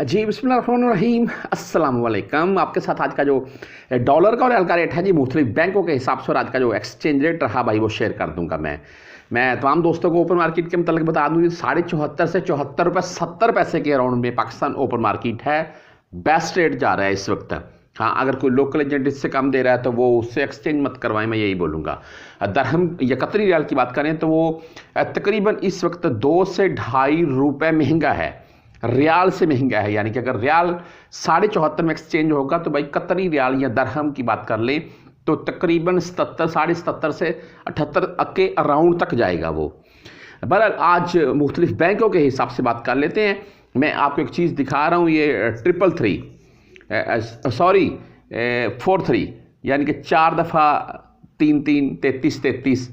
जी बिस्मिल्लाहिर्रहमानिर्रहीम अस्सलाम वालेकुम। आपके साथ आज का जो डॉलर का और रियाल का रेट है जी मुख्तलिफ बैंकों के हिसाब से और आज का जो एक्सचेंज रेट रहा भाई वो शेयर कर दूंगा। मैं तमाम दोस्तों को ओपन मार्केट के मतलब बता दूँ 74.5 से 74 रुपये 70 पैसे के अराउंड में पाकिस्तान ओपन मार्केट है। बेस्ट रेट जा रहा है इस वक्त। हाँ, अगर कोई लोकल एजेंट इससे कम दे रहा है तो वो उससे एक्सचेंज मत करवाएं, मैं यही बोलूँगा। दरहम या कतरी रियाल की बात करें तो वो तकरीबन इस वक्त 2 से 2.5 रुपये महंगा है, रियाल से महंगा है। यानी कि अगर रियाल 74.5 में एक्सचेंज होगा तो भाई कतरी रियाल या दरहम की बात कर ले तो तकरीबन 77 77 से 78 के अराउंड तक जाएगा वो। बहरहाल आज मुख्तलिफ बैंकों के हिसाब से बात कर लेते हैं। मैं आपको एक चीज़ दिखा रहा हूँ, ये 4-3 यानी कि 4 दफ़ा 3-3 33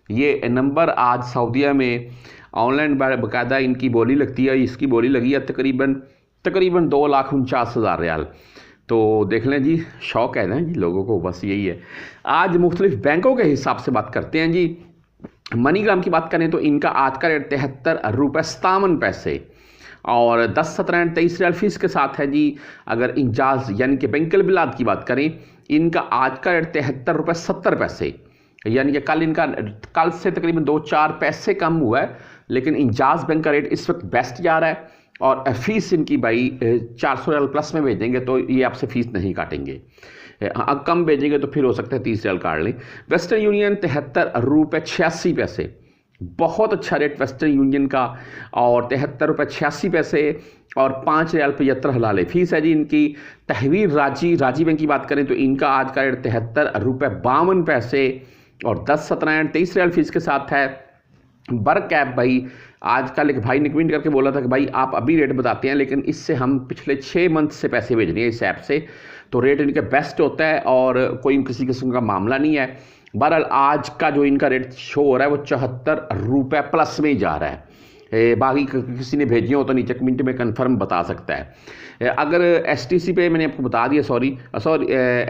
ये नंबर आज सऊदीया में ऑनलाइन बाकायदा इनकी बोली लगती है। इसकी बोली लगी है तकरीबन 2,49,000 रियाल। तो देख लें जी, शौक है ना जी लोगों को, बस यही है। आज मुख्तलिफ बैंकों के हिसाब से बात करते हैं जी। मनीग्राम की बात करें तो इनका आज का रेट 73 रुपये 57 पैसे और 10 17 23 रियाल फीस के साथ है जी। अगर इंजाज यानी कि बैंकल बिलाद की बात करें, इनका आज का रेट 73 रुपये 70 पैसे, यानी कि कल से तकरीबन 2-4 पैसे कम हुआ है, लेकिन इंजाज बैंक का रेट इस वक्त बेस्ट जा रहा है। और फीस इनकी भाई 400 रियाल प्लस में भेजेंगे तो ये आपसे फ़ीस नहीं काटेंगे। कम भेजेंगे तो फिर हो सकता है 30 रियाल काट लें। वेस्टर्न यूनियन 73 रुपये 86 पैसे, बहुत अच्छा रेट वेस्टर्न यूनियन का, और 73 रुपये 86 पैसे और 5 रियाल 75 हलाले फीस है जी इनकी। तहवीर राजी बैंक की बात करें तो इनका आज का रेट 73 रुपये 52 पैसे और 10 17 23 रियाल फीस के साथ है। बर्क कैप भाई आजकल एक भाई ने कमेंट करके बोला था कि भाई आप अभी रेट बताते हैं, लेकिन इससे हम पिछले 6 मंथ से पैसे भेज रहे हैं इस ऐप से, तो रेट इनके बेस्ट होता है और कोई किसी किस्म का मामला नहीं है। बहरहाल आज का जो इनका रेट शो हो रहा है वो 74 रुपये प्लस में ही जा रहा है। बाकी किसी ने भेजी हो तो नीचे कमेंट में कंफर्म बता सकता है। अगर STC पे मैंने आपको बता दिया,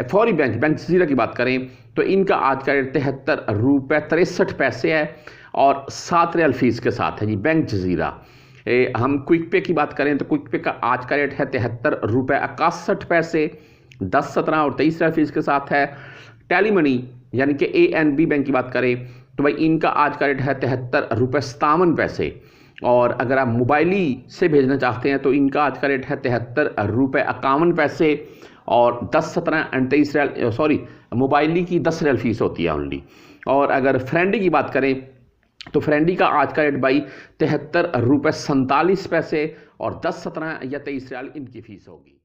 फौरी बैंक जजीरा की बात करें तो इनका आज का रेट 73 रुपये 63 पैसे है और 7 रियाल फीस के साथ है जी बैंक जजीरा। हम क्विक पे की बात करें तो क्विक पे का आज का रेट है 73 रुपये 61 पैसे, 10 17 और 23 रियाल फीस के साथ है। टेली मनी यानी कि ANB बैंक की बात करें तो भाई इनका आज का रेट है 73 रुपये 57 पैसे और अगर आप मोबाइली से भेजना चाहते हैं तो इनका आज का रेट है 73 रुपये 51 पैसे और 10 17 और 23 रियाल, मोबाइली की 10 रियाल फीस होती है ओनली। और अगर फ्रेंडी की बात करें तो फ्रेंडी का आज का रेट भाई 73 रुपये 47 पैसे और 10 17 या 23 रियाल इनकी फ़ीस होगी।